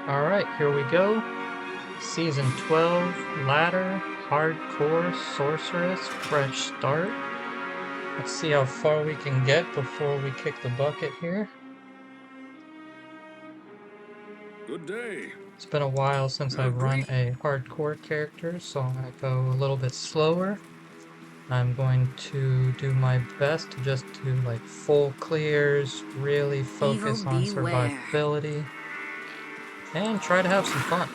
Alright, here we go. Season 12, Ladder, Hardcore, Sorceress, Fresh Start. Let's see how far we can get before we kick the bucket here. Good day. It's been a while since I've run a hardcore character, so I'm going to go a little bit slower. I'm going to do my best to just do like full clears, really focus on survivability, and try to have some fun.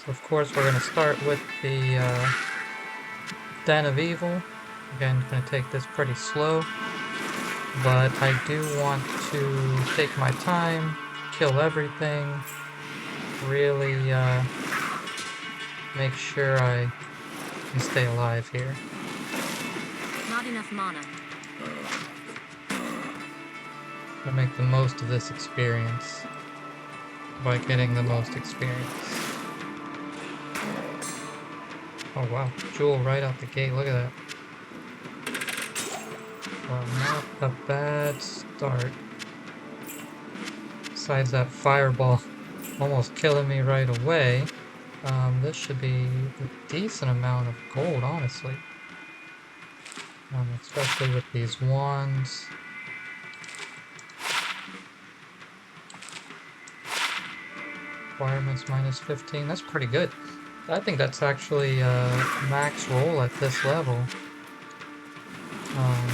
So of course we're going to start with the Den of Evil. Again, going to take this pretty slow, but I do want to take my time, kill everything, really make sure I can stay alive here. Not enough mana. To make the most of this experience by getting the most experience. Oh wow, Jewel right out the gate, look at that. Well, not a bad start. Besides that fireball almost killing me right away, this should be a decent amount of gold, honestly. Especially with these wands. Requirements minus 15, that's pretty good. I think that's actually max roll at this level.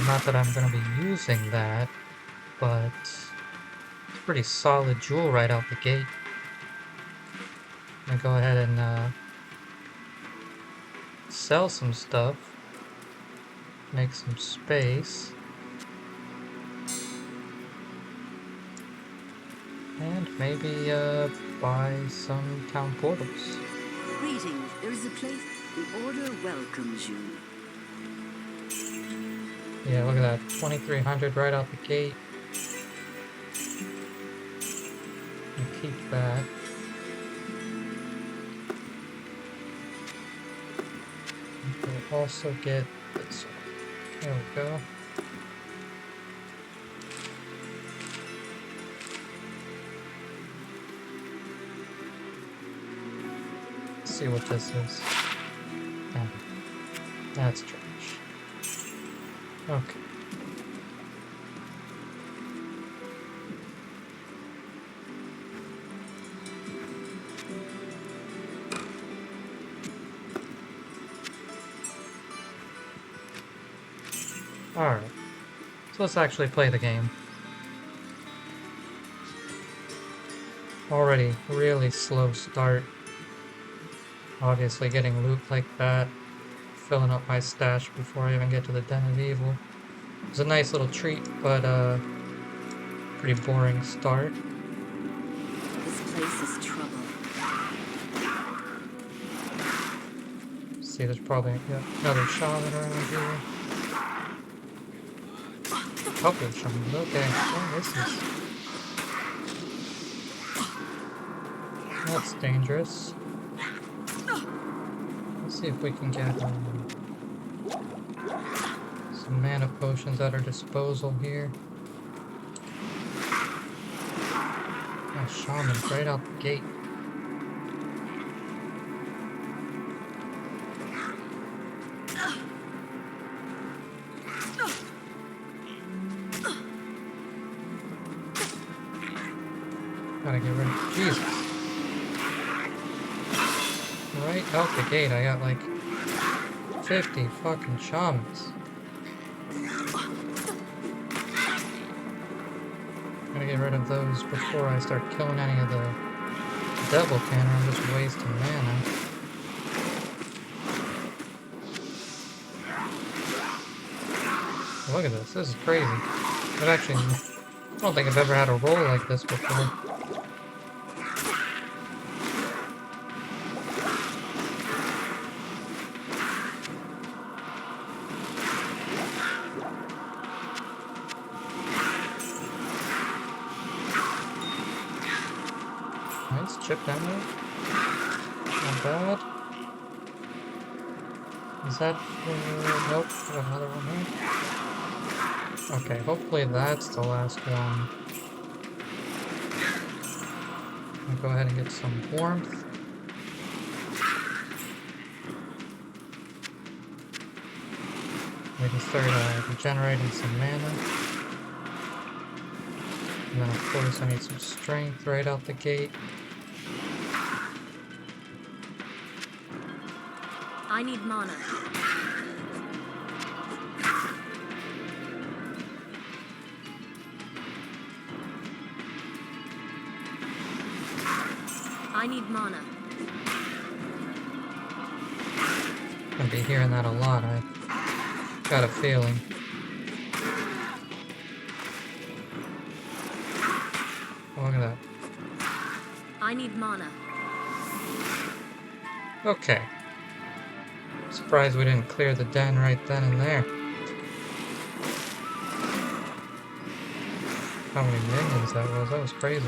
Not that I'm going to be using that, but it's pretty solid jewel right out the gate. I'm going to go ahead and sell some stuff, make some space, and maybe buy some town portals. Greetings, there is a place. The Order welcomes you. Yeah, look at that, 2300 right out the gate. And keep that. We'll also get this one. There we go. Let's see what this is. Oh, that's trash. Okay. Alright. So let's actually play the game. Already really slow start. Obviously getting loot like that. Filling up my stash before I even get to the Den of Evil. It was a nice little treat, but pretty boring start. This place is trouble. See, there's probably another shaman around here. Couple of shamans, okay. Oh, this is... That's dangerous. Let's see if we can get some mana potions at our disposal here. Oh, shamans right out the gate. Gotta get rid of Jesus. Right out the gate, I got like 50 fucking shamans. Gotta get rid of those before I start killing any of the devil cannon. I'm just wasting mana. Look at this is crazy. I don't think I've ever had a roll like this before. Nice chip down there. Not bad. Is that... nope, got another one here. Okay, hopefully that's the last one. I'll go ahead and get some warmth. We can start regenerating some mana. And then of course I need some strength right out the gate. I need mana. I need mana. Gonna be hearing that a lot, I got a feeling. Oh, look at that. I need mana. Okay. Surprised we didn't clear the den right then and there. How many minions that was crazy.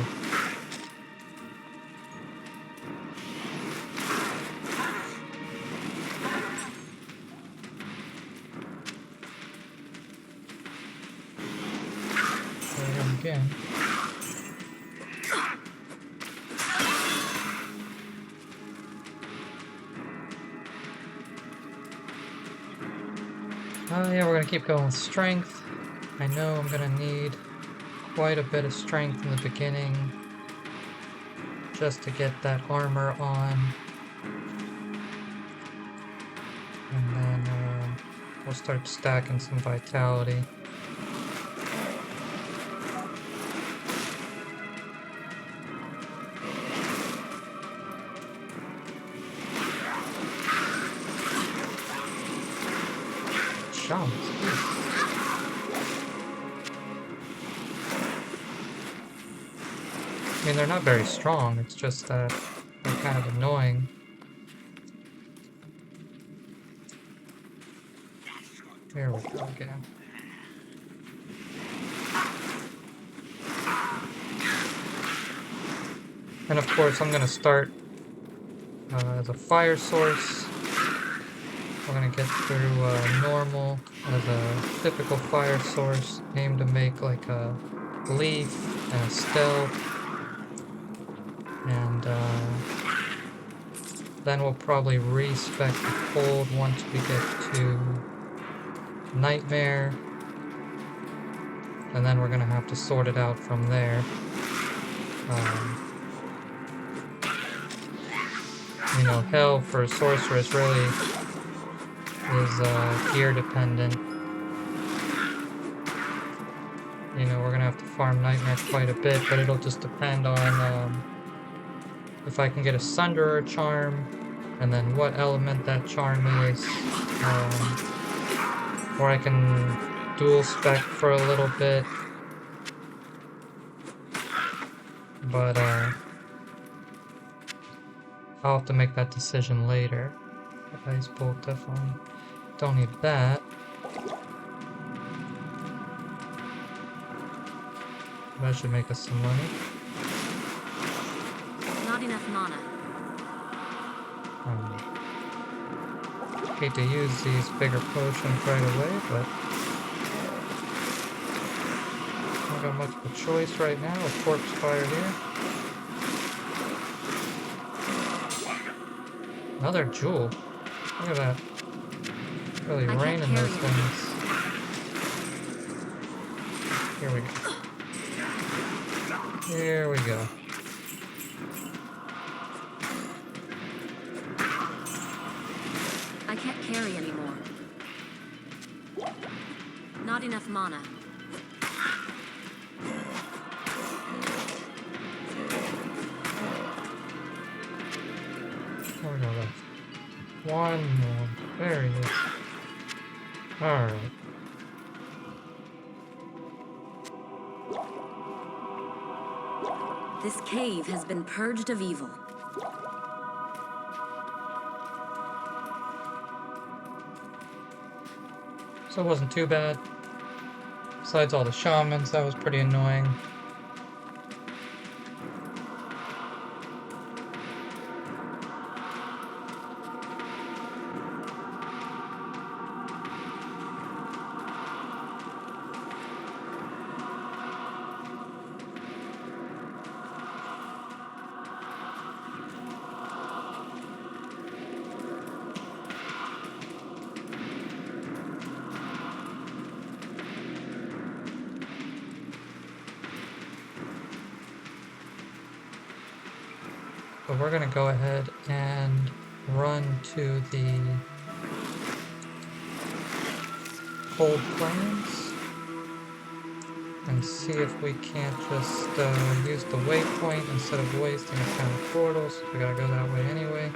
There we go again. Yeah, we're gonna keep going with strength. I know I'm gonna need quite a bit of strength in the beginning just to get that armor on. And then we'll start stacking some vitality. Shamans. I mean, they're not very strong, it's just that they're kind of annoying. Here we go again. And of course, I'm going to start as a fire source. We're going to get through normal as a typical fire source, aim to make like a leaf and a stealth. And then we'll probably respec the cold once we get to nightmare. And then we're going to have to sort it out from there. You know, hell for Sorceress really is gear dependent. You know, we're gonna have to farm Nightmare quite a bit, but it'll just depend on if I can get a Sunderer charm, and then what element that charm is. Or I can dual spec for a little bit. But I'll have to make that decision later. Ice Bolt definitely don't need that. That should make us some money. Not enough mana. Hate to use these bigger potions right away, but not got much of a choice right now with Corpse Fire here. Another jewel. Look at that. Really raining those things. Here we go. Here we go. I can't carry anymore. Not enough mana. Where we go left? One more. There he is. Alright. This cave has been purged of evil. So it wasn't too bad. Besides all the shamans, that was pretty annoying. So we're gonna go ahead and run to the cold plains and see if we can't just use the waypoint instead of wasting a ton of portals. We gotta go that way anyway.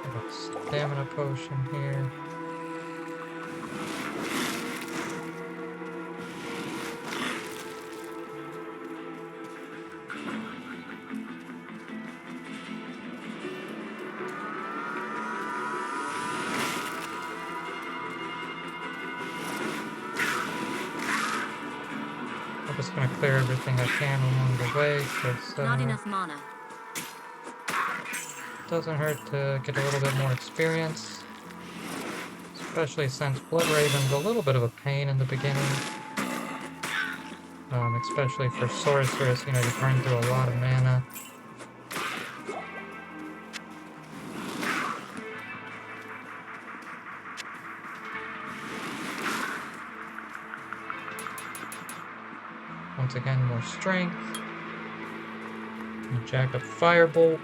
Got a stamina potion here. I'm just gonna clear everything I can along the way, because Not enough mana. doesn't hurt to get a little bit more experience. Especially since Blood Raven's a little bit of a pain in the beginning. Especially for Sorceress, you know, you burn through a lot of mana. Once again, more strength. And jack up Firebolt.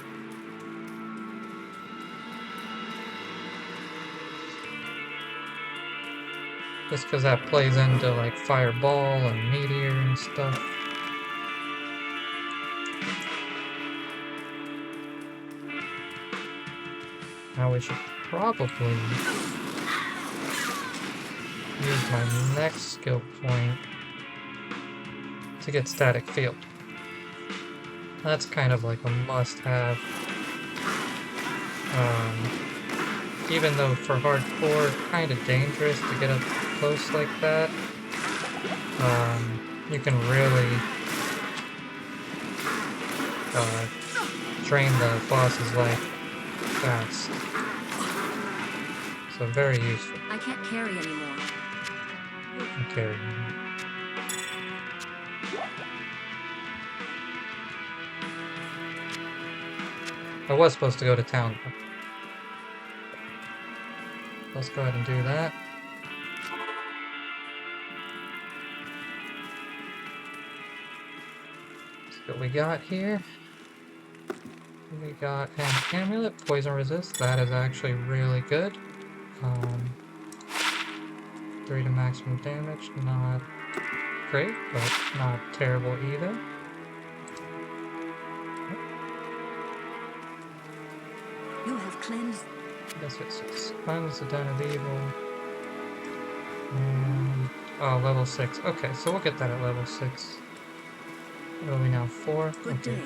Just because that plays into like Fireball and Meteor and stuff. Now we should probably use my next skill point to get Static Field. That's kind of like a must-have. Even though for hardcore, kind of dangerous to get up close like that. You can really drain the boss's life fast. So very useful. I can't carry anymore. You can carry him. I was supposed to go to town though. Let's go ahead and do that. See what we got here. We got an amulet, poison resist. That is actually really good. 3 to maximum damage, not great, but not terrible either. You have cleansed. Yes, it's cleanse the den of evil. And oh, level 6. Okay, so we'll get that at level 6. What are we now? 4? Good Okay. day.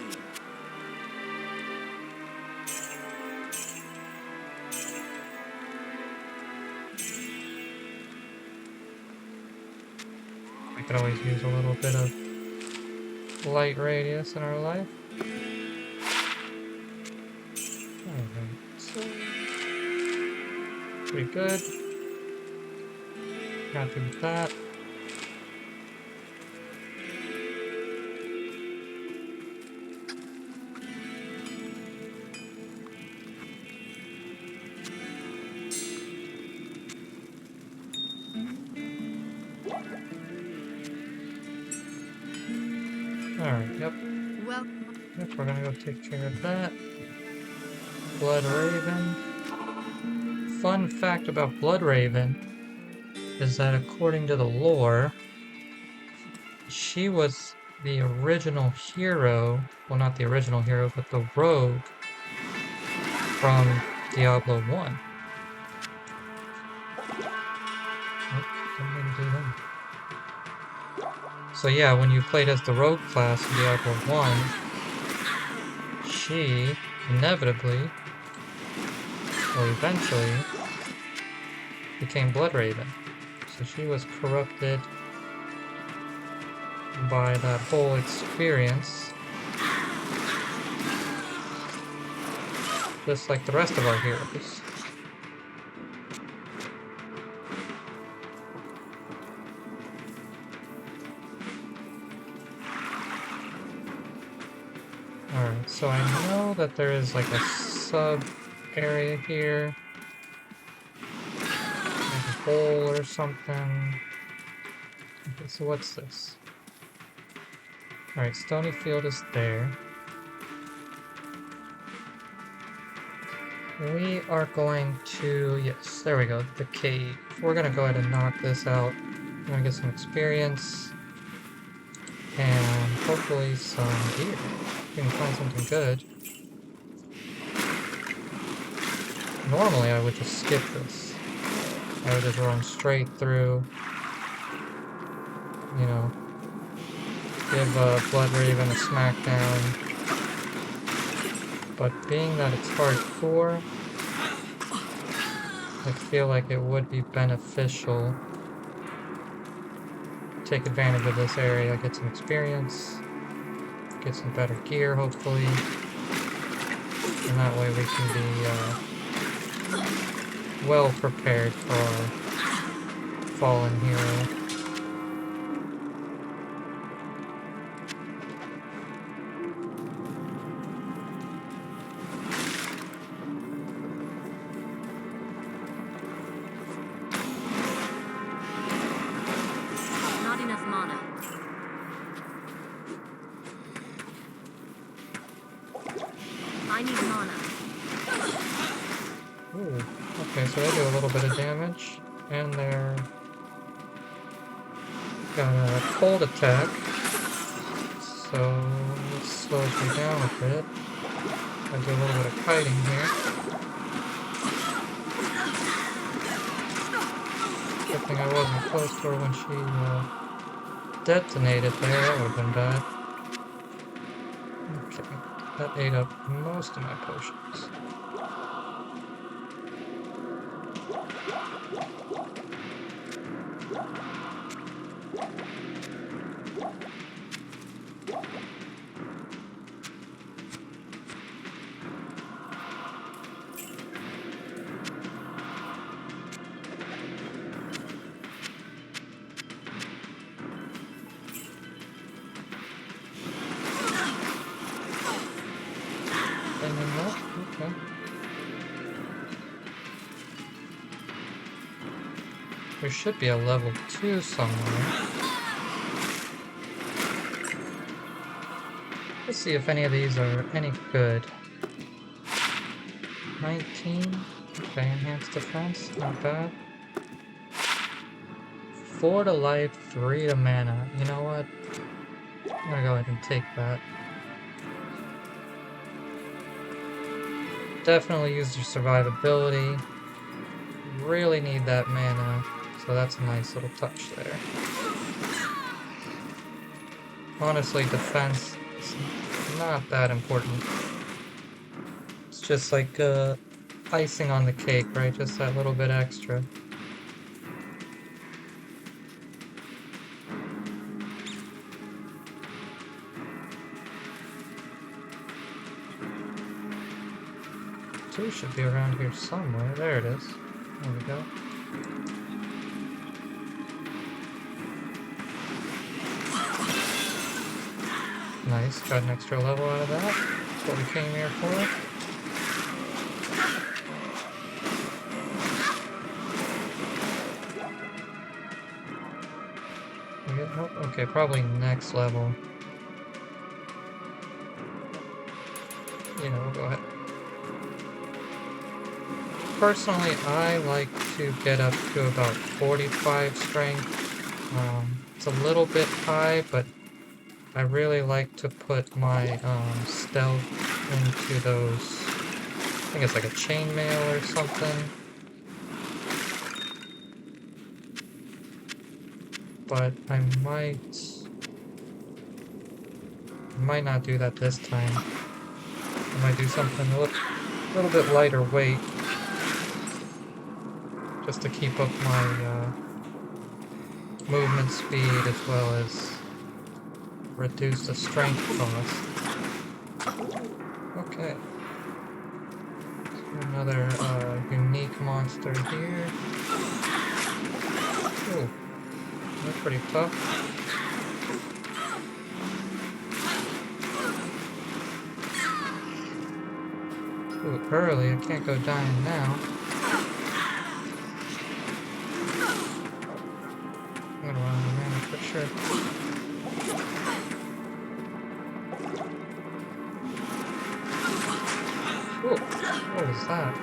We could always use a little bit of light radius in our life. Alright, so pretty good. Happy with that. Alright, yep. Well, Yep, we're gonna go take care of that. Blood Raven. Fun fact about Blood Raven is that according to the lore, she was the original hero, well not the original hero, but the rogue from Diablo 1. Oh, didn't mean to do that. So yeah, when you played as the rogue class in Diablo 1, she inevitably, or eventually, became Blood Raven. So she was corrupted by that whole experience, just like the rest of our heroes. Alright, so I know that there is like a sub area here, like a hole or something. Okay, so what's this? Alright, Stony Field is there. We are going to, yes, there we go, the cave. We're gonna go ahead and knock this out. I'm gonna get some experience and hopefully some gear. If we can find something good. Normally I would just skip this. I would just run straight through, you know, give Blood Raven a smackdown. But being that it's hardcore, I feel like it would be beneficial to take advantage of this area, get some experience, get some better gear hopefully, and that way we can be well prepared for our fallen hero. Not enough mana. I need mana. Ooh, okay, so they do a little bit of damage, and they're got a cold attack, so it slows me down a bit. I do a little bit of kiting here. Good thing I wasn't close to her when she detonated there, that would have been bad. Okay, that ate up most of my potions. And then that, okay. There should be a level 2 somewhere. Let's see if any of these are any good. 19. Okay, enhanced defense, not bad. 4 to life, 3 to mana. You know what? I'm gonna go ahead and take that. Definitely use your survivability. Really need that mana, so that's a nice little touch there. Honestly, defense is not that important. It's just like icing on the cake, right? Just that little bit extra. Two should be around here somewhere. There it is. There we go. Nice, got an extra level out of that. That's what we came here for. We get, oh, okay, probably next level. Yeah, we'll go ahead. Personally, I like to get up to about 45 strength. It's a little bit high, but I really like to put my stealth into those, I think it's like a chainmail or something. But I might not do that this time. I might do something a little bit lighter weight, just to keep up my movement speed as well as reduce the strength cost. Okay. So another unique monster here. Ooh, that's pretty tough. Ooh, early, I can't go dying now. I'm gonna run out of mana for sure. Whoa, what was that?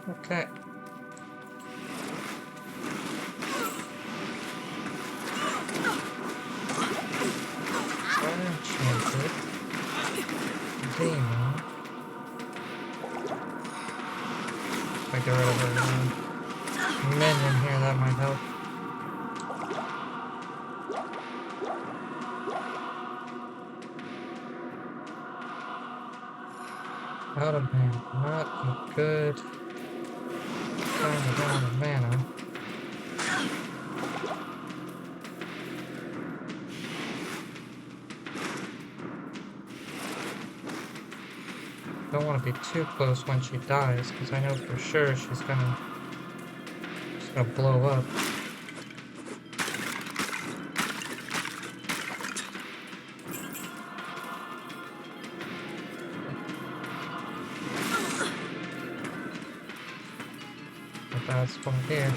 Okay. Fire enchanted. Demon. If I get rid of a minion here, that might help. Out of mana. Not a good kind of out of mana. Don't want to be too close when she dies, because I know for sure she's gonna blow up. A bad spot here.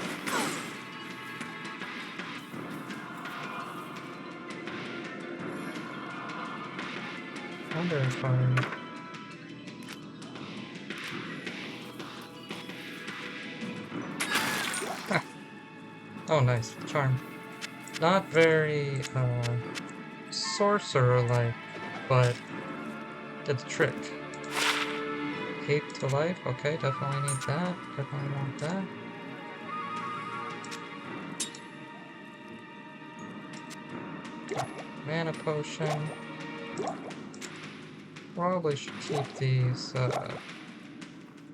Wonder if I... Oh, nice. Charm. Not very, sorcerer-like, but did the trick. Cape to life. Okay, definitely need that. Definitely want that. Mana potion. Probably should keep these,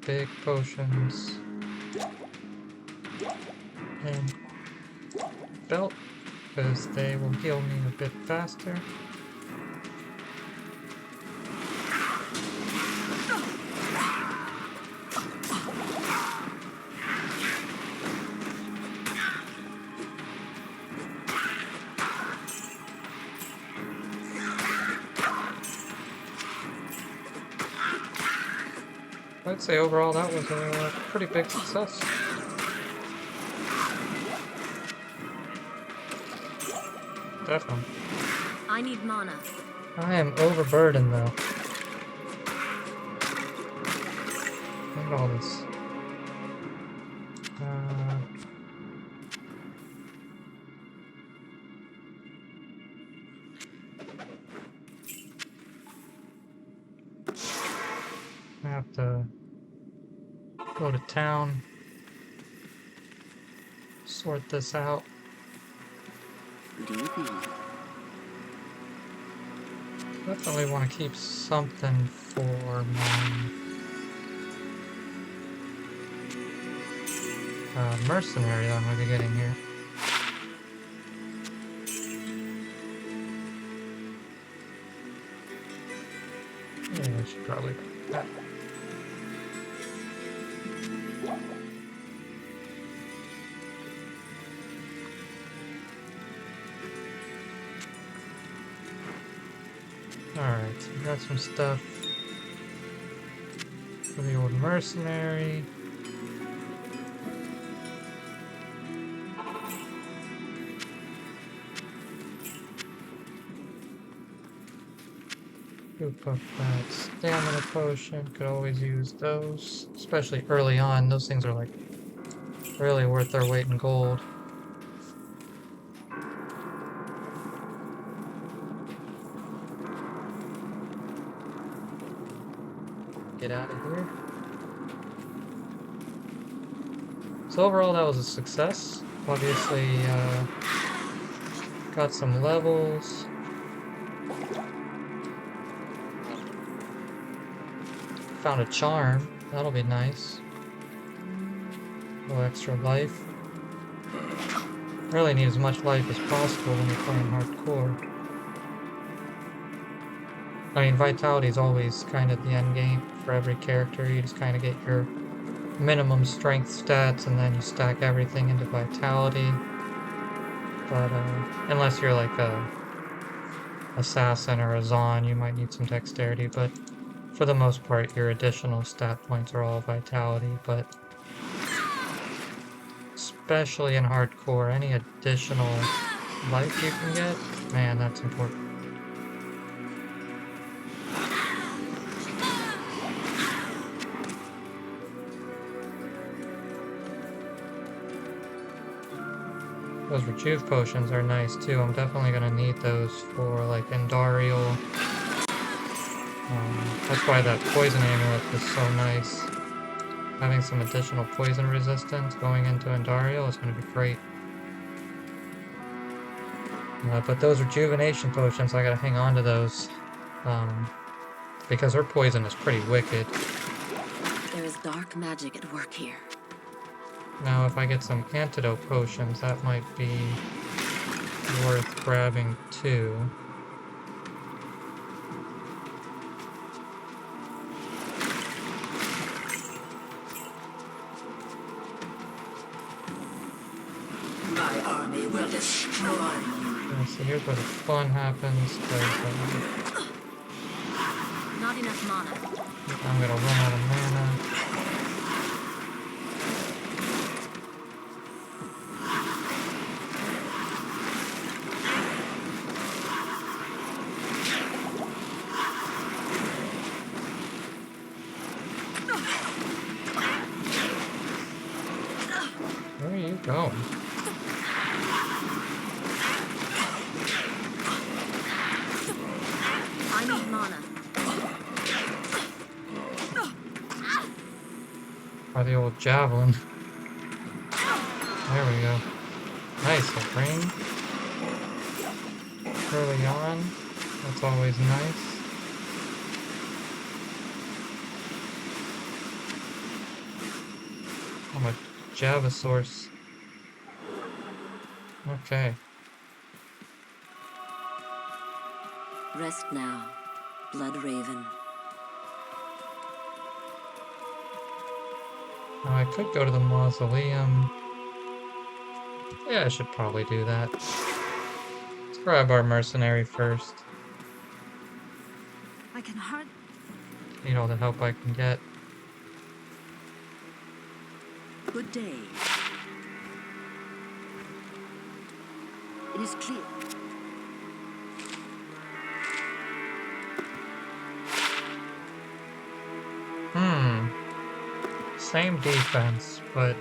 big potions. And belt, because they will heal me a bit faster. I'd say overall that was a pretty big success. Definitely. I need mana. I am overburdened though. Look at all this. I have to go to town, sort this out. Good evening. Definitely want to keep something for my mercenary that I'm going to be getting here. Yeah, I should probably put that. Alright, so we got some stuff for the old mercenary. Group up that stamina potion, could always use those, especially early on. Those things are like really worth their weight in gold. Get out of here. So overall that was a success. Obviously got some levels. Found a charm. That'll be nice. A little extra life. Really need as much life as possible when you're playing hardcore. I mean, vitality is always kind of the end game for every character. You just kind of get your minimum strength stats and then you stack everything into vitality. But unless you're like a assassin or a Zon, you might need some dexterity. But for the most part, your additional stat points are all vitality, but especially in hardcore, any additional life you can get, man, that's important. Those rejuve potions are nice too. I'm definitely gonna need those for like Endarial. That's why that poison amulet is so nice. Having some additional poison resistance going into Endarial is gonna be great. But those rejuvenation potions, I gotta hang on to those. Because her poison is pretty wicked. There is dark magic at work here. Now if I get some antidote potions, that might be worth grabbing too. My army will destroy you. Yeah, so here's where the fun happens. Not enough mana. I'm gonna run out of mana. Where are you going? I need mana. Or the old javelin. There we go. Nice, a ring. Early on. That's always nice. I'm a Java source. Okay. Rest now, Blood Raven. Now I could go to the mausoleum. Yeah, I should probably do that. Let's grab our mercenary first. I can hardly. Need all the help I can get. Good day. It is clear. Same defense, but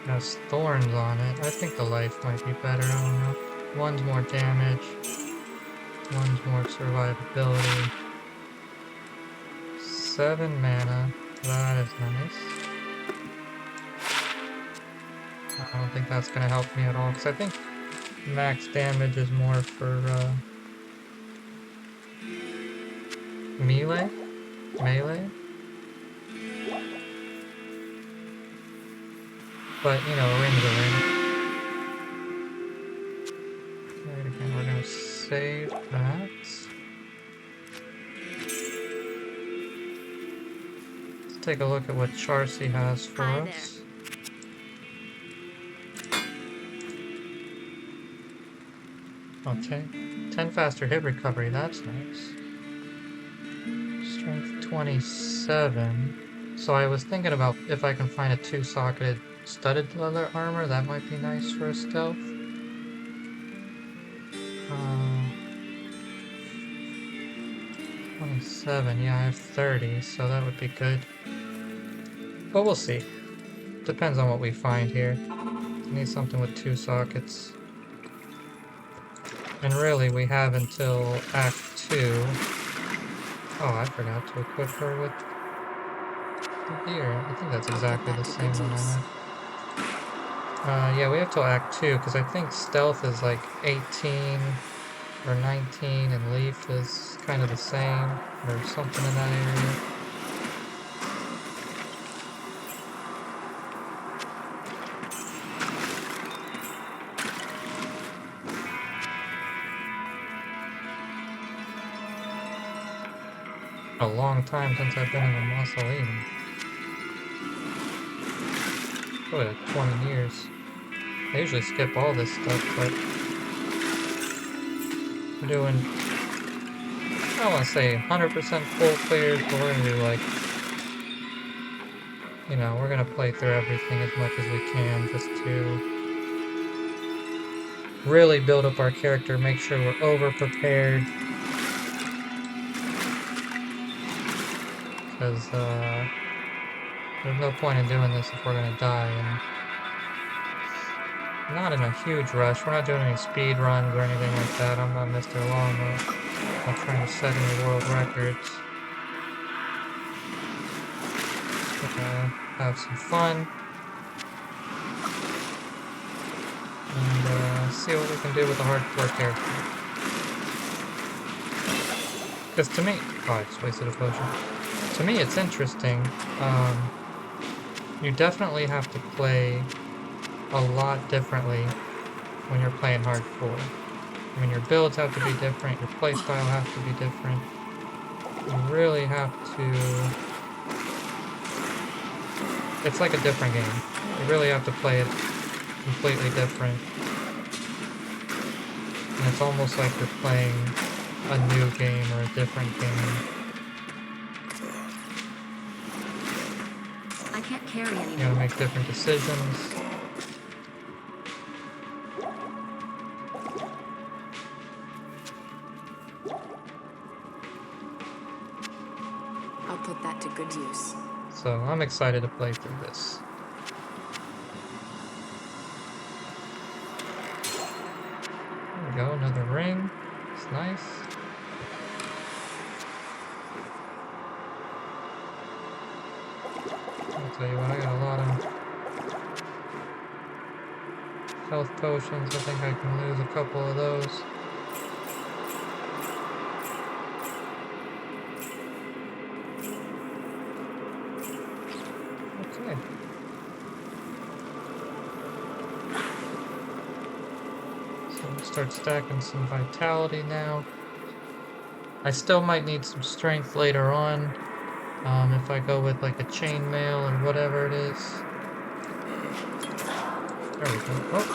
has thorns on it. I think the life might be better, I don't know. One's more damage. One's more survivability. 7 mana. That is nice. I don't think that's gonna help me at all, because I think max damage is more for melee? Melee? But, you know, a ring's a ring. Alright, again, we're gonna save that. Let's take a look at what Charcy has for Hi us. Okay. 10 faster hit recovery, that's nice. Strength 27. So I was thinking about if I can find a 2-socketed studded leather armor, that might be nice for a stealth. 27, yeah, I have 30, so that would be good. But we'll see. Depends on what we find here. Need something with 2 sockets. And really, we have until Act 2. Oh, I forgot to equip her with the gear. I think that's exactly the same one I had. Yeah, we have till Act 2, because I think stealth is like 18 or 19, and leaf is kind of the same, or something in that area. A long time since I've been in a mausoleum. Probably like 20 years. I usually skip all this stuff, but we're doing I don't want to say 100% full clears, but we're gonna do like, you know, we're gonna play through everything as much as we can just to really build up our character, make sure we're over prepared. Because there's no point in doing this if we're gonna die, and not in a huge rush. We're not doing any speed runs or anything like that. I'm not Mr. Longbow. I'm not trying to set any world records. Just gonna have some fun and see what we can do with a hardcore character. Because to me, oh, I just wasted a potion. To me, it's interesting. You definitely have to play a lot differently when you're playing hardcore. I mean, your builds have to be different, your playstyle has to be different. You really have to... It's like a different game. You really have to play it completely different. And it's almost like you're playing a new game or a different game. I can't carry anymore. You gotta make different decisions. I'll put that to good use. So I'm excited to play through this. There we go, another ring. It's nice. I'll tell you what, I got a lot of health potions. I think I can lose a couple of those. Okay. So we'll start stacking some vitality now. I still might need some strength later on. If I go with like a chainmail or whatever it is. There we go. Oh!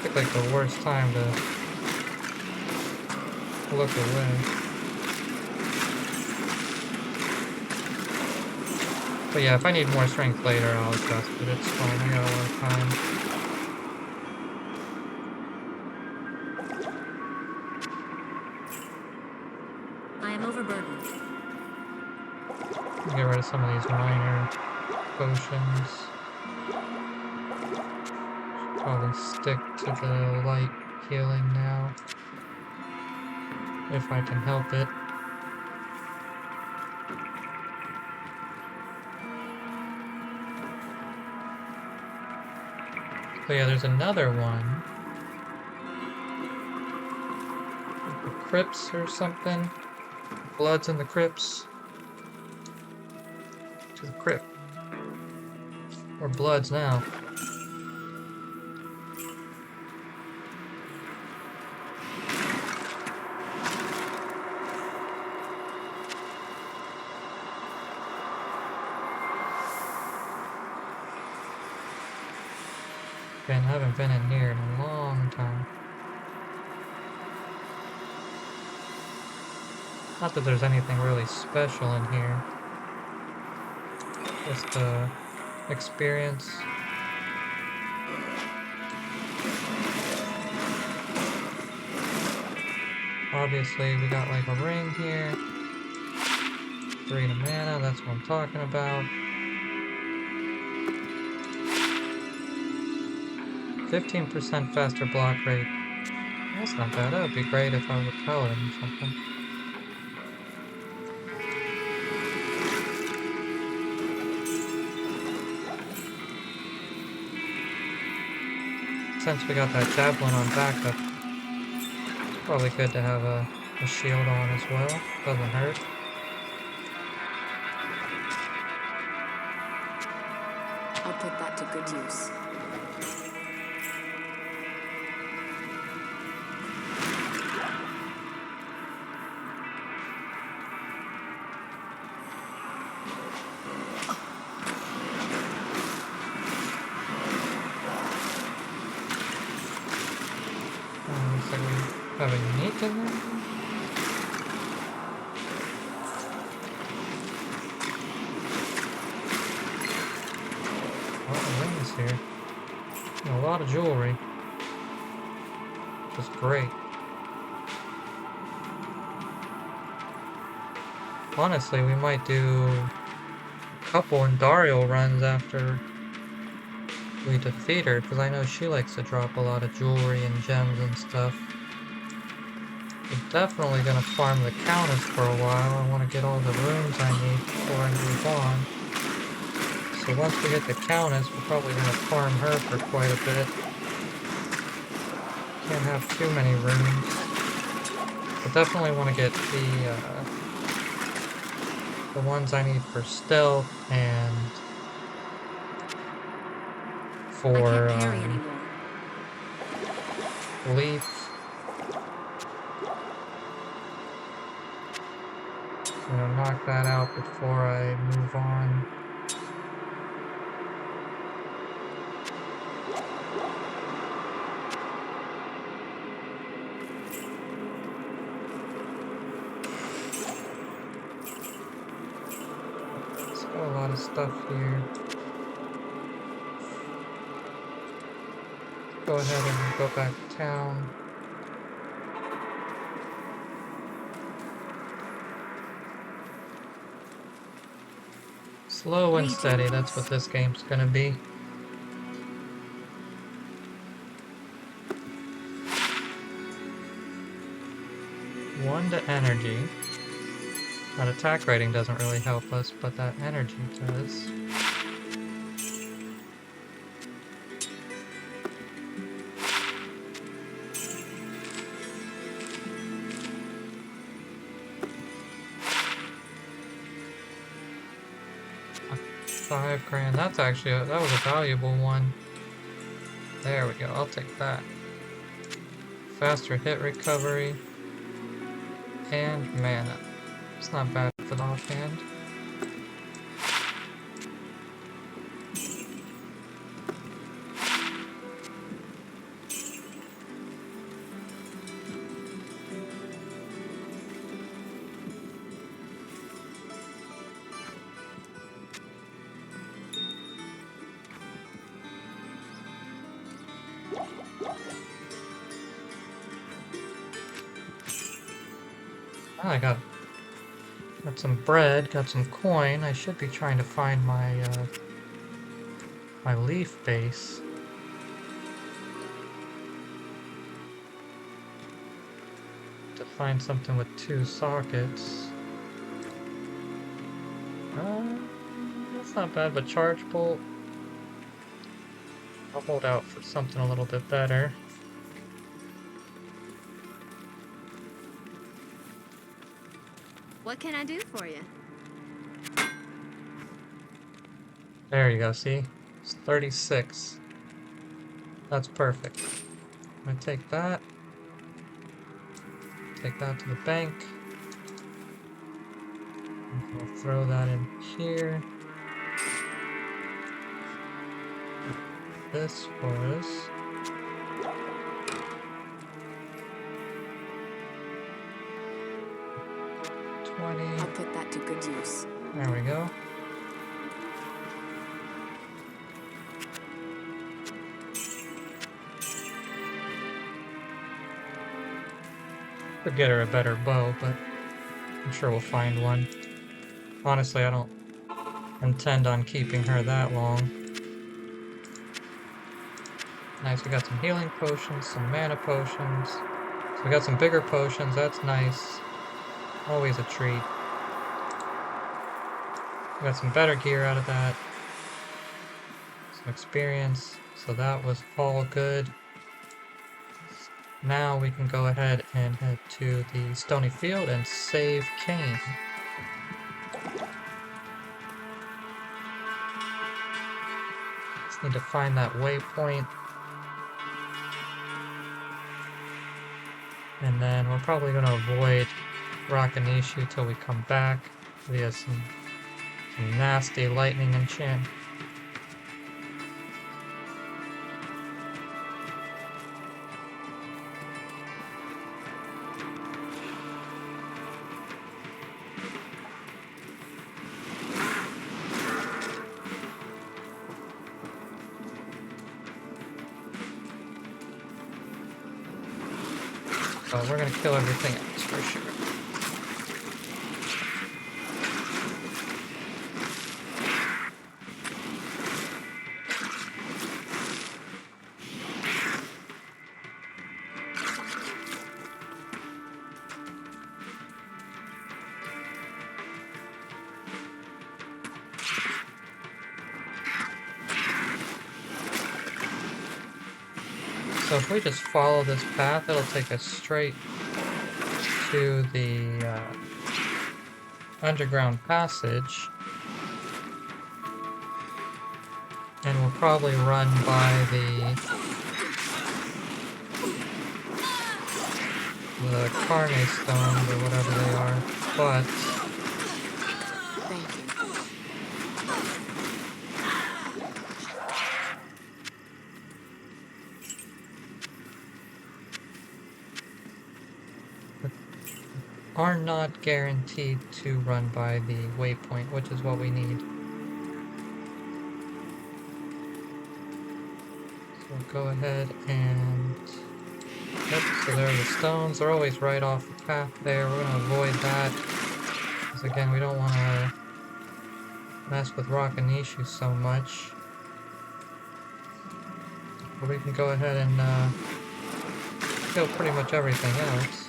Picked like the worst time to look away. But yeah, if I need more strength later, I'll adjust it. It's fine. I got a lot of time. I am overburdened. Get rid of some of these minor potions. Should probably stick to the light healing now. If I can help it. So yeah, there's another one. The crypts or something. Bloods in the crypts. To the crypt. Or bloods now. I haven't been in here in a long time. Not that there's anything really special in here. Just the experience. Obviously, we got like a ring here. 3 to mana, that's what I'm talking about. 15% faster block rate. That's not bad. That would be great if I was a paladin or something. Since we got that javelin on backup, it's probably good to have a shield on as well. Doesn't hurt. I'll put that to good use. Looks like we have a unique in there. lot of jewelry, which is great. Honestly, we might do a couple Dario runs after we defeat her, because I know she likes to drop a lot of jewelry and gems and stuff. We're definitely going to farm the Countess for a while. I want to get all the runes I need before I move on. So once we get the Countess, we're probably going to farm her for quite a bit. Can't have too many runes. But definitely want to get the ones I need for stealth and I for can't carry anymore. leaf. Knock that out before I move on. It's got a lot of stuff here. Go ahead and go back to town. Slow and steady, that's what this game's gonna be. One to energy. That attack rating doesn't really help us, but that energy does. $5,000. That's actually that was a valuable one. There we go. I'll take that. Faster hit recovery and mana. It's not bad for the offhand. Oh, I got some bread, got some coin. I should be trying to find my my leaf base. To find something with 2 sockets. That's not bad, but charge bolt. I'll hold out for something a little bit better. What can I do for you? There you go, see? It's 36. That's perfect. I'm gonna take that. Take that to the bank. We'll throw that in here. This was... I'll put that to good use. There we go. Could get her a better bow, but I'm sure we'll find one. Honestly, I don't intend on keeping her that long. Nice, we got some healing potions, some mana potions. So we got some bigger potions, that's nice. Always a treat. We got some better gear out of that. Some experience, so that was all good. Now we can go ahead and head to the Stony Field and save Cain. Just need to find that waypoint. And then we're probably going to avoid Rakanishu till we come back. We have some nasty lightning enchant. But we're gonna kill everything else for sure. So if we just follow this path, it'll take us straight to the underground passage. And we'll probably run by the Carne stones or whatever they are, but Thank you. are not guaranteed to run by the waypoint, which is what we need. So we'll go ahead and... Yep, so there are the stones. They're always right off the path there. We're going to avoid that. Because again, we don't want to mess with Rakanishu so much. But we can go ahead and kill pretty much everything else.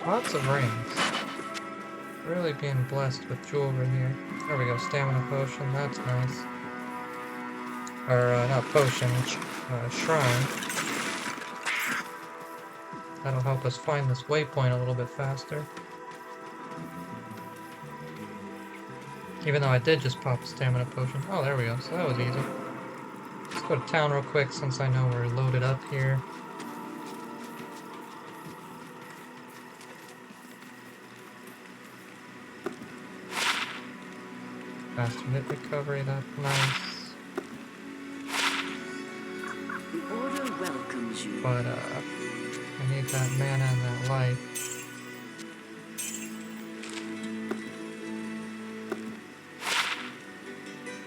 Lots of rings. Really being blessed with jewelry here. There we go, stamina potion, that's nice. Or, not potion, shrine. That'll help us find this waypoint a little bit faster. Even though I did just pop a stamina potion. Oh, there we go, so that was easy. Let's go to town real quick since I know we're loaded up here. Faster hit recovery, that's nice. The order welcomes you. But, I need that mana and that life.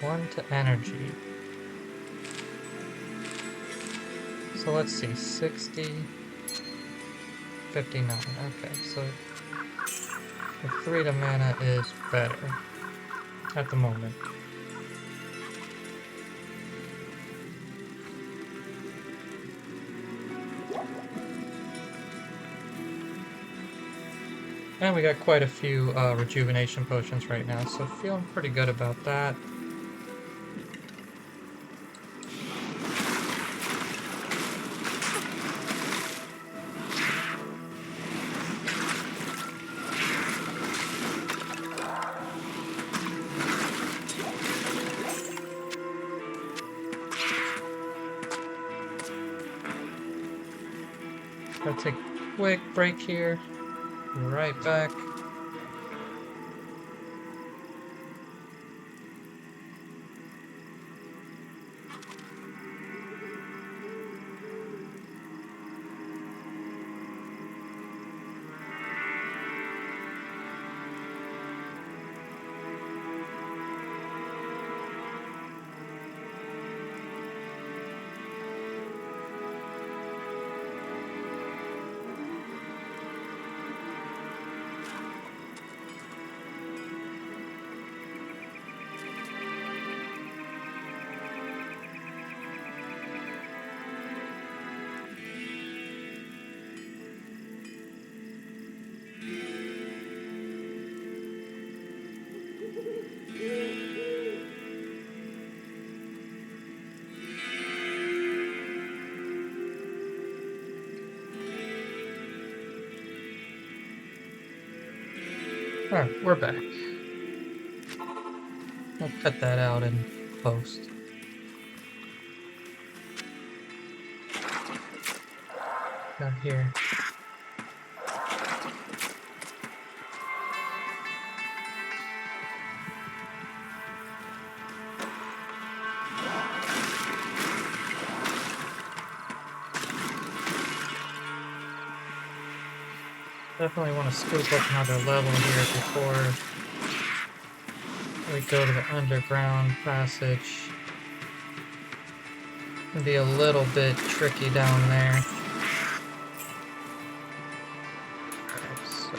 One to energy. So let's see, 60, 59, okay, so the 3 to mana is better at the moment. And we got quite a few rejuvenation potions right now, so feeling pretty good about that. Gotta take a quick break here. Be right back. Alright, we're back. We'll cut that out in post. Got here. Definitely want to scoop up another level here before we go to the underground passage. It'll be a little bit tricky down there. Alright, so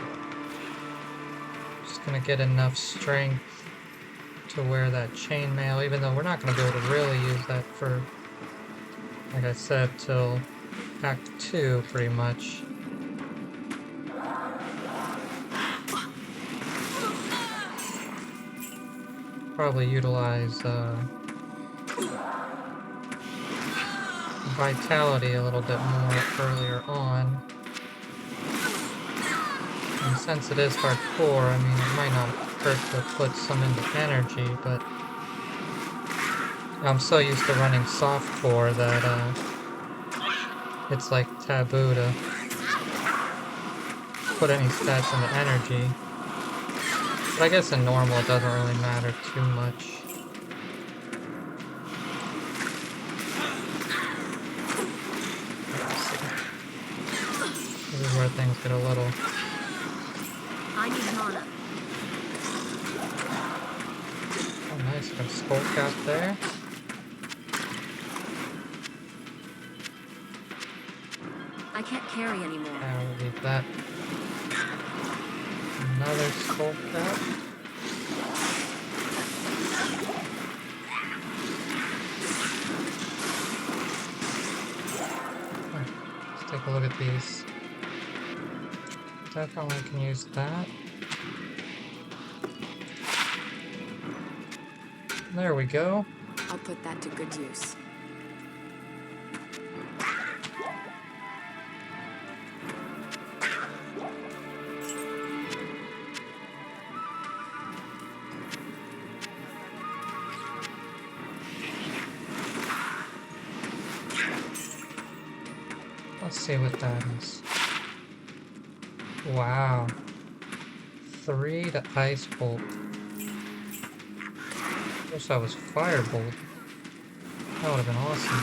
just gonna get enough strength to wear that chainmail, even though we're not gonna be able to really use that for, like I said, till Act 2 pretty much. Probably utilize vitality a little bit more earlier on. And since it is hardcore, I mean, it might not hurt to put some into energy, but I'm so used to running softcore that it's like taboo to put any stats into energy. But I guess in normal it doesn't really matter too much. Let's see. This is where things get a little... I need mana. Oh nice, got a skull cap there. I can't carry anymore. I'll leave that. Another skull cap. Let's take a look at these. Definitely can use that. There we go. I'll put that to good use. Let's see what that is. Wow. 3 to Ice Bolt. Wish that was Firebolt. That would have been awesome.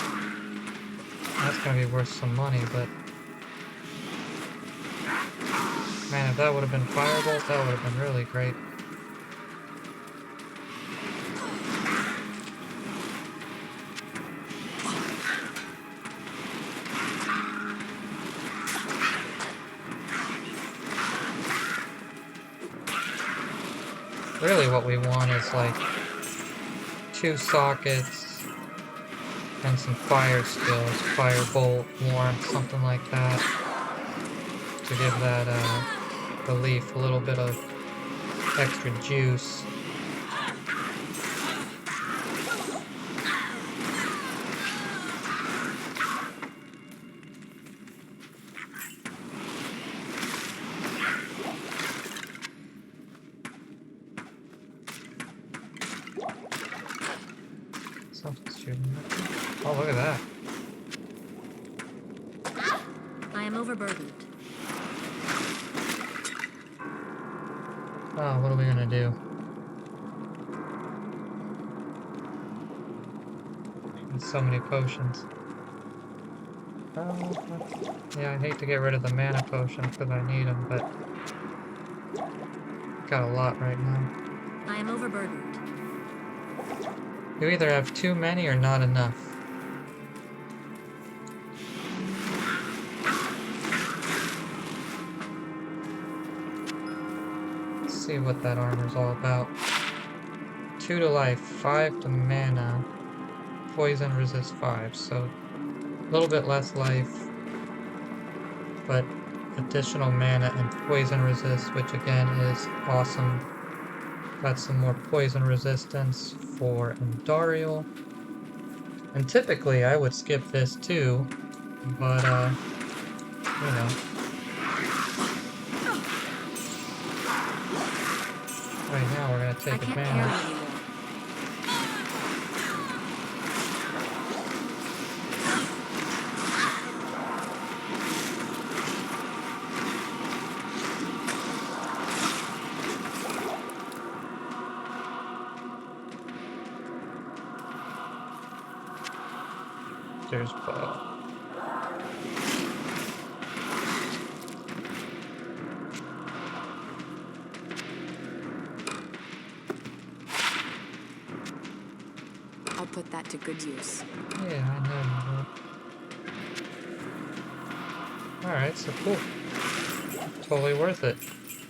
That's gonna be worth some money, but... Man, if that would have been Firebolt, that would have been really great. Really what we want is like 2 sockets and some fire skills, Firebolt, Warmth, something like that, to give that relief a little bit of extra juice. Something's shooting at me. Oh, look at that. I am overburdened. Oh, what are we gonna do? There's so many potions. Yeah, I hate to get rid of the mana potion because I need them, but got a lot right now. I am overburdened. You either have too many or not enough. Let's see what that armor's all about. 2 to life, 5 to mana, poison resist 5, so a little bit less life, but additional mana and poison resist, which again is awesome. Got some more poison resistance for Andariel. And typically I would skip this too, but you know. Right now we're gonna I take can't advantage. carry anymore. There's bow. I'll put that to good use. Yeah, I know you will. Alright, so cool. Totally worth it.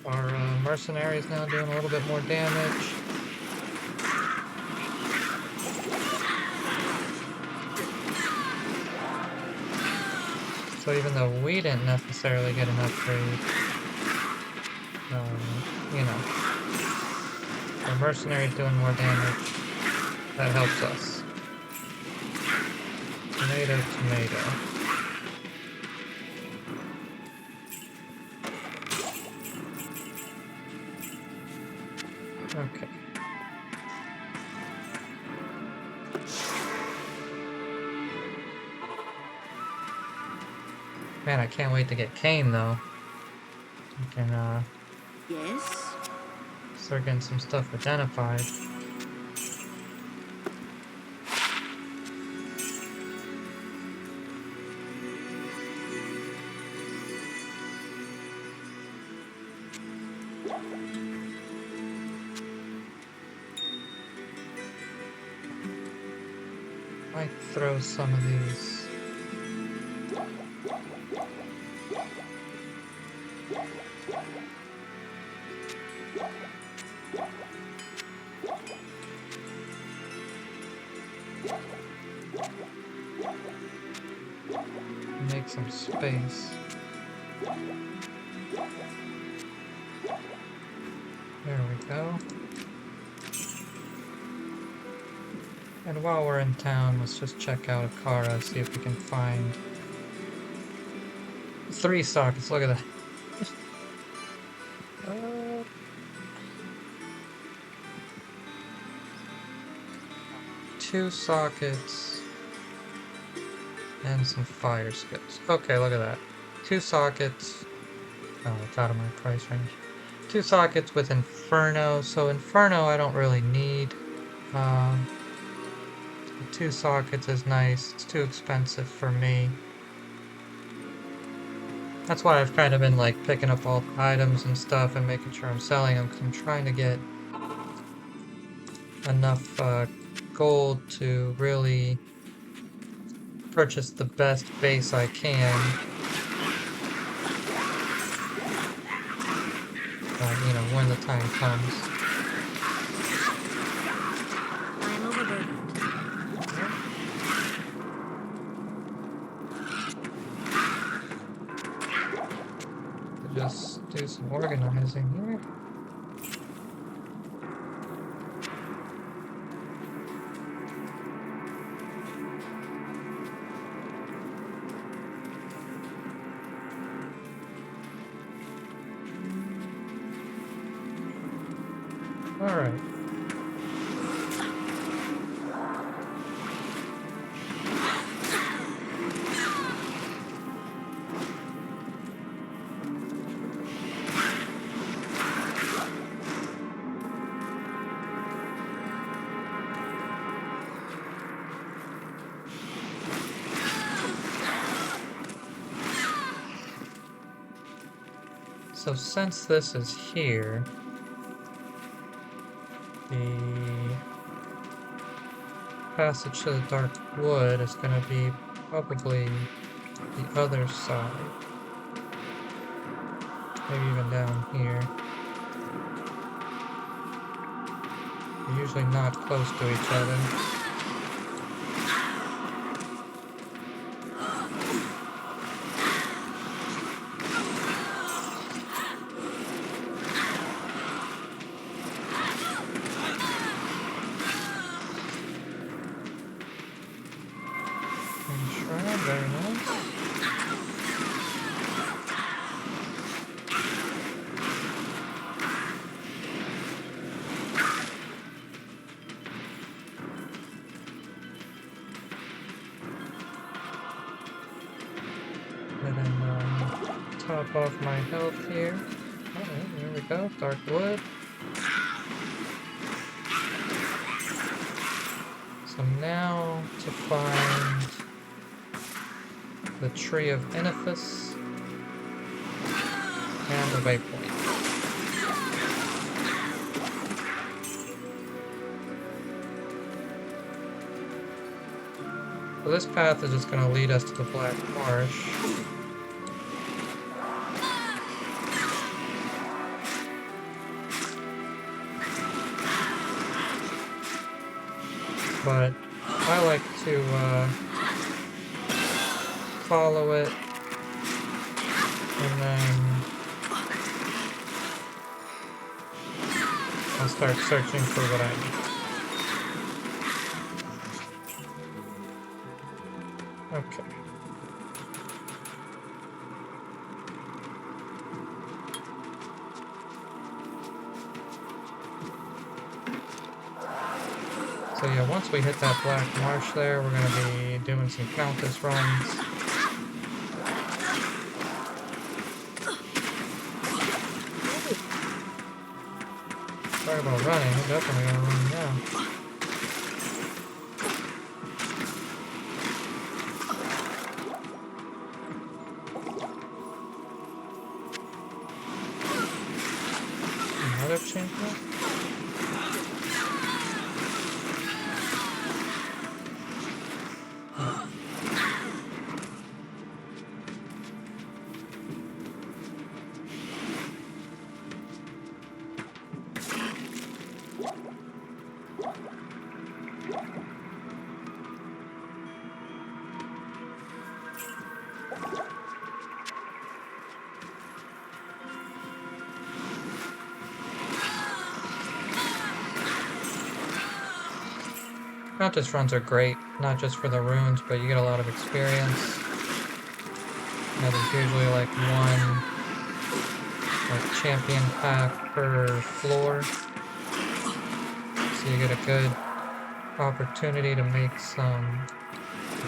Our mercenary is now doing a little bit more damage. So even though we didn't necessarily get an upgrade, you know, our mercenary's doing more damage. That helps us. Tomato, tomato. Okay. Man, I can't wait to get Kane though. We can Yes? start getting some stuff identified. Might throw some of these. Make some space. There we go. And while we're in town, let's just check out Akara, see if we can find 3 sockets. Look at that. uh, 2 sockets and some fire skips. Okay, look at that. 2 sockets. Oh, it's out of my price range. 2 sockets with Inferno. So Inferno I don't really need. 2 sockets is nice. It's too expensive for me. That's why I've kind of been like picking up all the items and stuff and making sure I'm selling them, because I'm trying to get enough gold to really purchase the best base I can. You know, when the time comes. I'm overburdened. Just do some organizing here. All right. So since this is here, the passage to the Dark Wood is going to be probably the other side. Maybe even down here. They're usually not close to each other. Shroud, very nice. top off my health here. Oh, there we go. Dark wood. So now to find the Tree of Benefice and the waypoint. So this path is just going to lead us to the Black Marsh. But I like to follow it and then I'll start searching for what I need. Okay. So yeah, once we hit that Black Marsh there, we're going to be doing some Countess runs. Sorry about running, I'm definitely going to run now. Another champion? Countess runs are great, not just for the runes, but you get a lot of experience. You know, there's usually like one champion path per floor, so you get a good opportunity to make some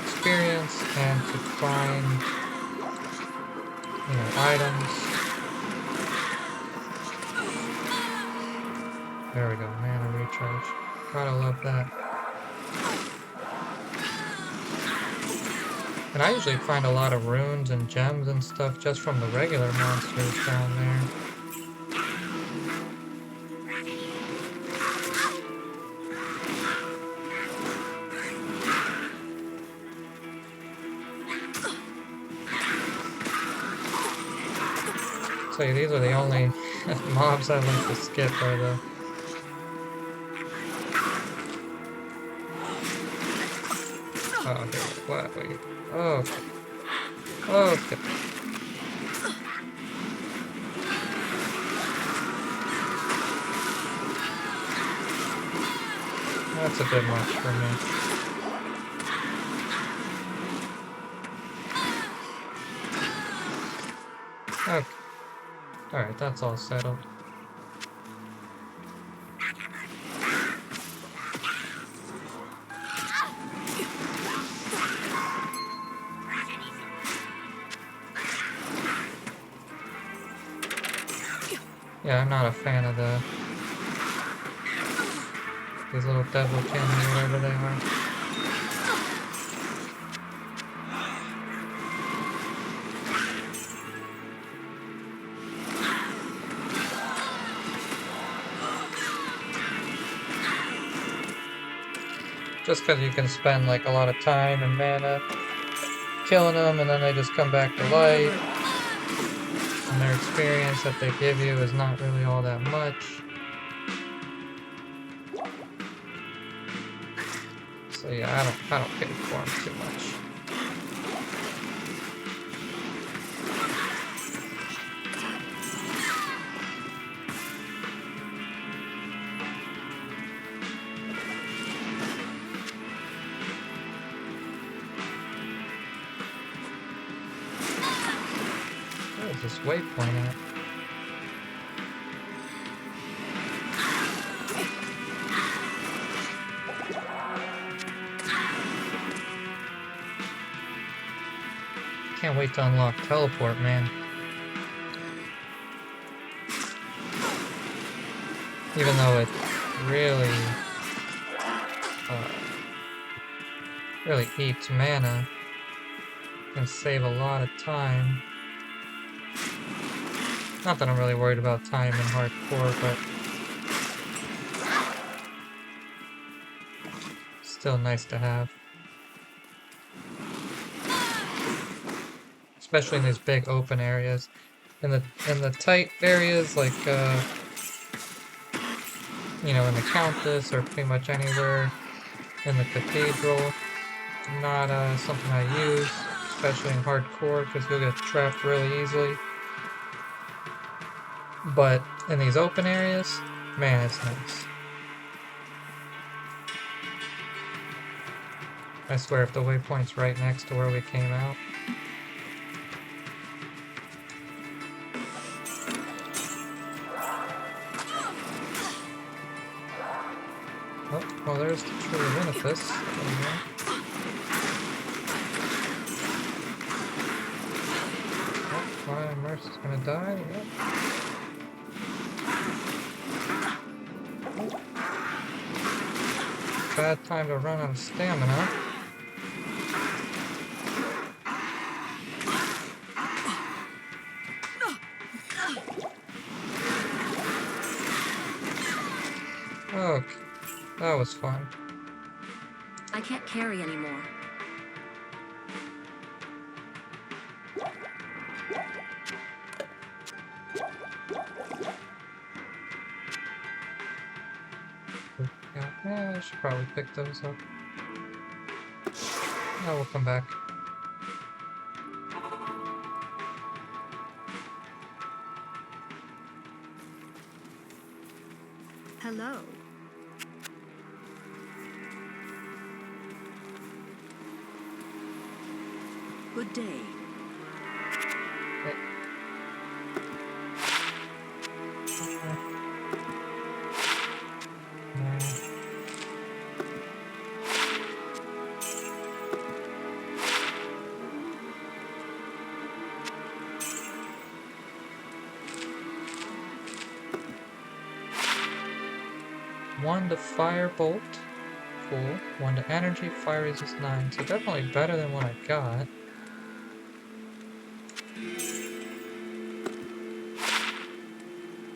experience and to find, you know, items. There we go, mana recharge. Gotta love that. And I usually find a lot of runes and gems and stuff just from the regular monsters down there. So yeah, these are the only mobs I like to skip are the... Oh, okay, what? Wait. Oh, okay. Okay. That's a bit much for me. Okay. Alright, that's all settled. Yeah, I'm not a fan of these little devil cannons, whatever they are. Just because you can spend like a lot of time and mana killing them and then they just come back to life. And their experience that they give you is not really all that much. So yeah, I don't pay for them too much. Where is this waypoint at? Can't wait to unlock teleport, man. Even though it really, really eats mana, can save a lot of time. Not that I'm really worried about time in hardcore, but still nice to have. Especially in these big open areas. In the tight areas like you know, in the Countess or pretty much anywhere in the Cathedral, not something I use, especially in hardcore, because you'll get trapped really easily. But in these open areas, man, it's nice. I swear, if the waypoint's right next to where we came out. Oh, well, there's the tree of Winifus. Oh, my Mercy's gonna die. Yep. Bad time to run out of stamina. Okay, that was fun. I can't carry anymore. Yeah, I should probably pick those up. No, we'll come back. Hello. Good day. One to Firebolt. Cool. One to Energy, Fire Resist 9. So definitely better than what I got.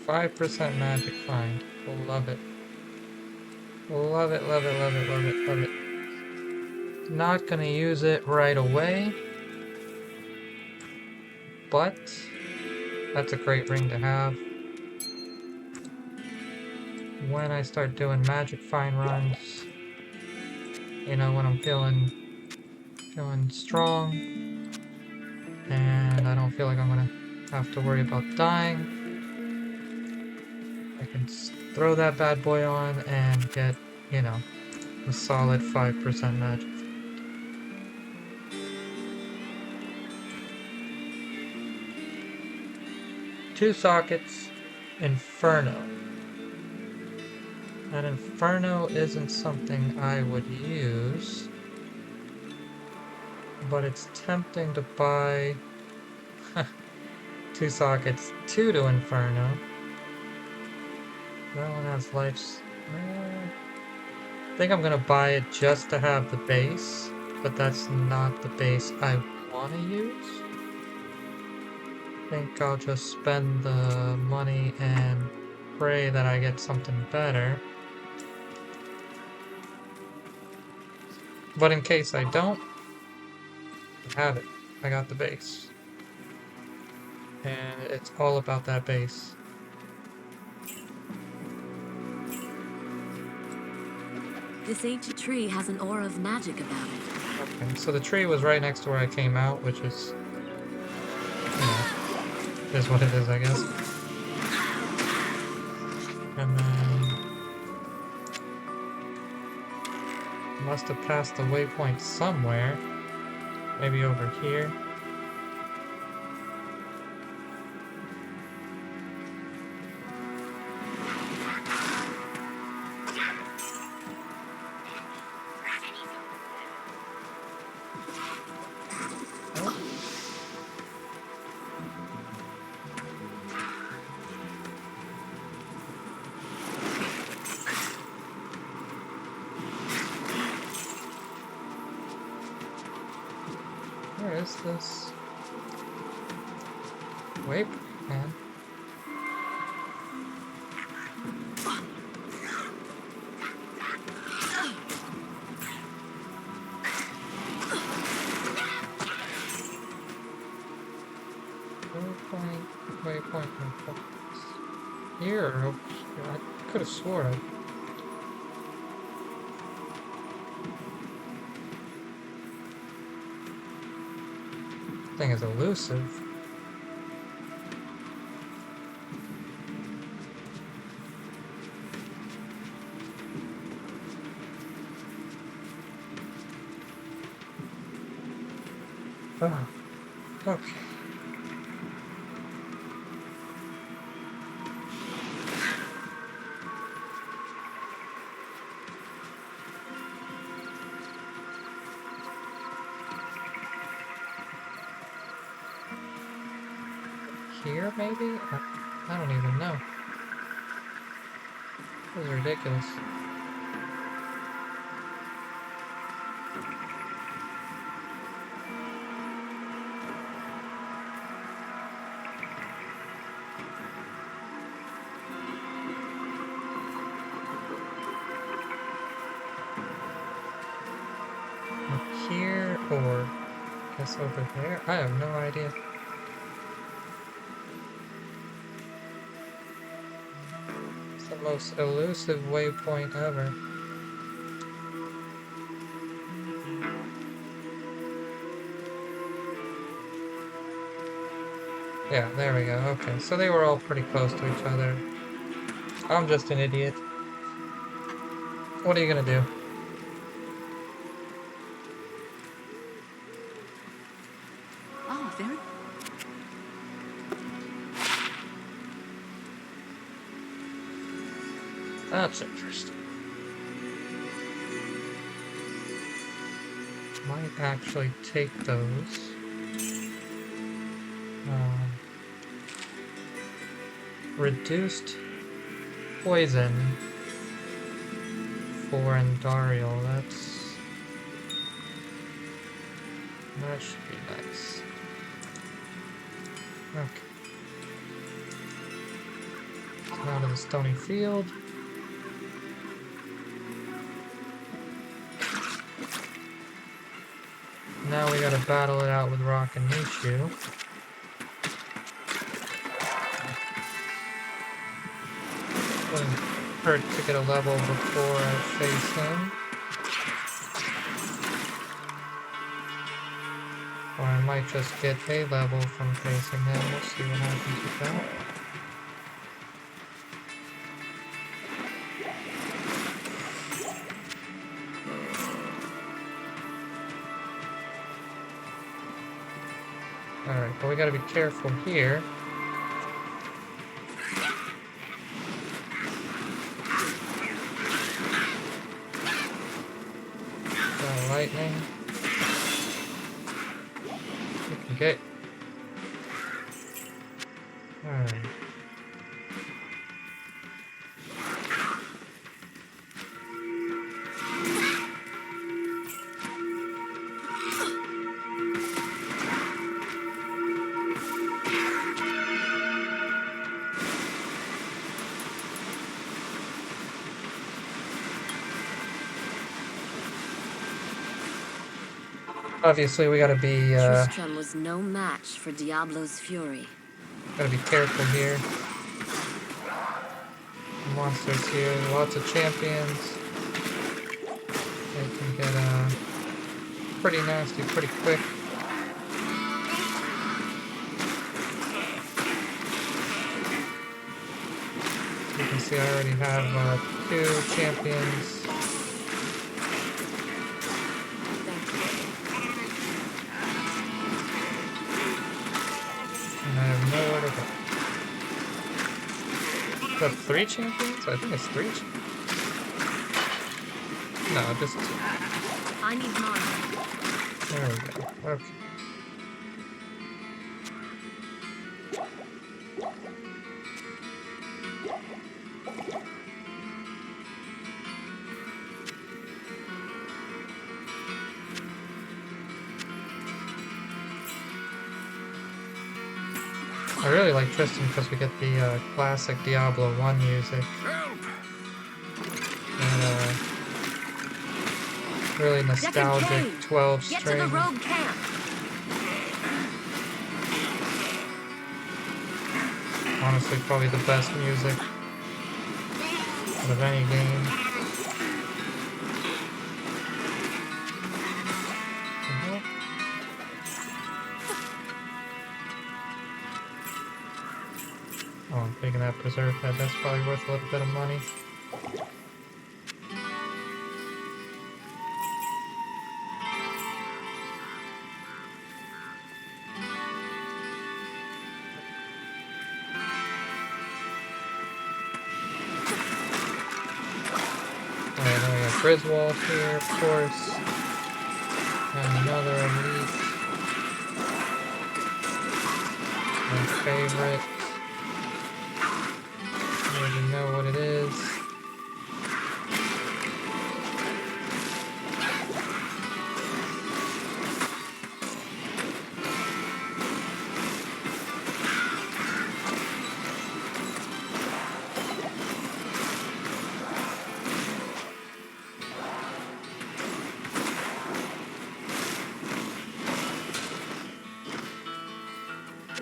%5 Magic Find. Love it. Love it, love it, love it, love it, love it. Not gonna use it right away, but that's a great ring to have. When I start doing Magic Find runs, you know, when I'm feeling strong, and I don't feel like I'm gonna have to worry about dying, I can throw that bad boy on and get, you know, a solid 5% magic. Two sockets, Inferno. That Inferno isn't something I would use, but it's tempting to buy two sockets, two to Inferno. That one has life. I think I'm gonna buy it just to have the base, but that's not the base I want to use. I think I'll just spend the money and pray that I get something better. But in case I don't, I have it. I got the base. And it's all about that base. This ancient tree has an aura of magic about it. Okay, so the tree was right next to where I came out, which is, you know, is what it is, I guess. And then must have passed the waypoint somewhere. Maybe over here. is this waypoint, man? Waypoint. Here, I could have swore I... Thing is elusive. Oh, okay. Here, maybe? I don't even know. This is ridiculous. Up here, or I guess over there? I have no idea. It's the most elusive waypoint ever. Yeah, there we go. Okay, so they were all pretty close to each other. I'm just an idiot. What are you gonna do? Oh, very. That's interesting. Might actually take those. Reduced poison for Andariel. That should be nice. Okay. So out of the stony field. Now we gotta battle it out with Rock and Nishu. Wouldn't hurt to get a level before I face him. Or I might just get a level from facing him. We'll see what happens with that. Alright, but we gotta be careful here. Lightning. Okay. Alright. Obviously, we gotta be, Tristram was no match for Diablo's fury. gotta be careful here. Monsters here, lots of champions. They can get, pretty nasty pretty quick. You can see I already have, 2 champions. Is that 3 champions? I think it's 3 champions. No, just 2. I need mine. There we go. Okay. really like Tristan because we get the classic Diablo 1 music. Help! And, really nostalgic 12 Get to the string. rogue camp. Honestly, probably the best music out of any game. Oh, I'm taking that preserve head. That's probably worth a little bit of money. Alright, then we have Griswold here, of course. And another elite. My favorite. I already know what it is.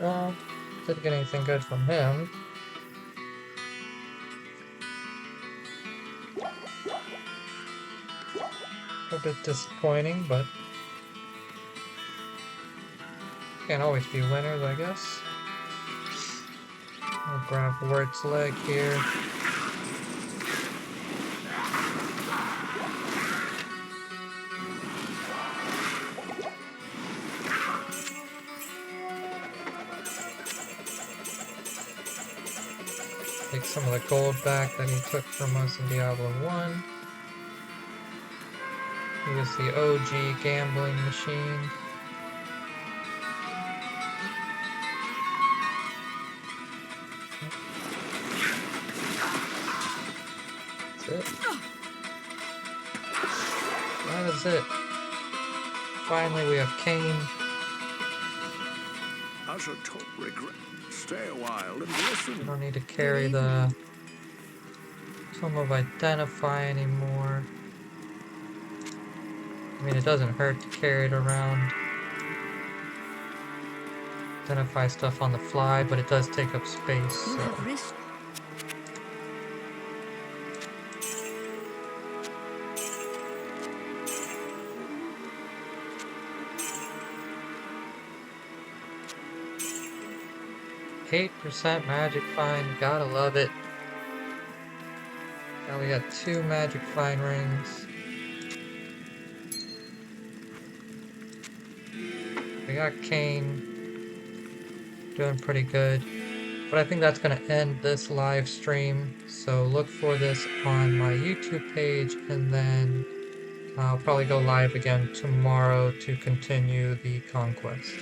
Well, didn't get anything good from him. A bit disappointing, but can't always be winners, I guess. I'll grab Wert's leg here. Take some of the gold back that he took from us in Diablo 1. He was the OG gambling machine. That's it. That is it. Finally, we have Cain. I shall talk regret. Stay a while and listen. We don't need to carry the Tome of Identify anymore. I mean, it doesn't hurt to carry it around. Identify stuff on the fly, but it does take up space, so. %, magic find, gotta love it. Now we got 2 magic find rings. We got Cain doing pretty good. But I think that's going to end this live stream. So look for this on my YouTube page, and then I'll probably go live again tomorrow to continue the conquest.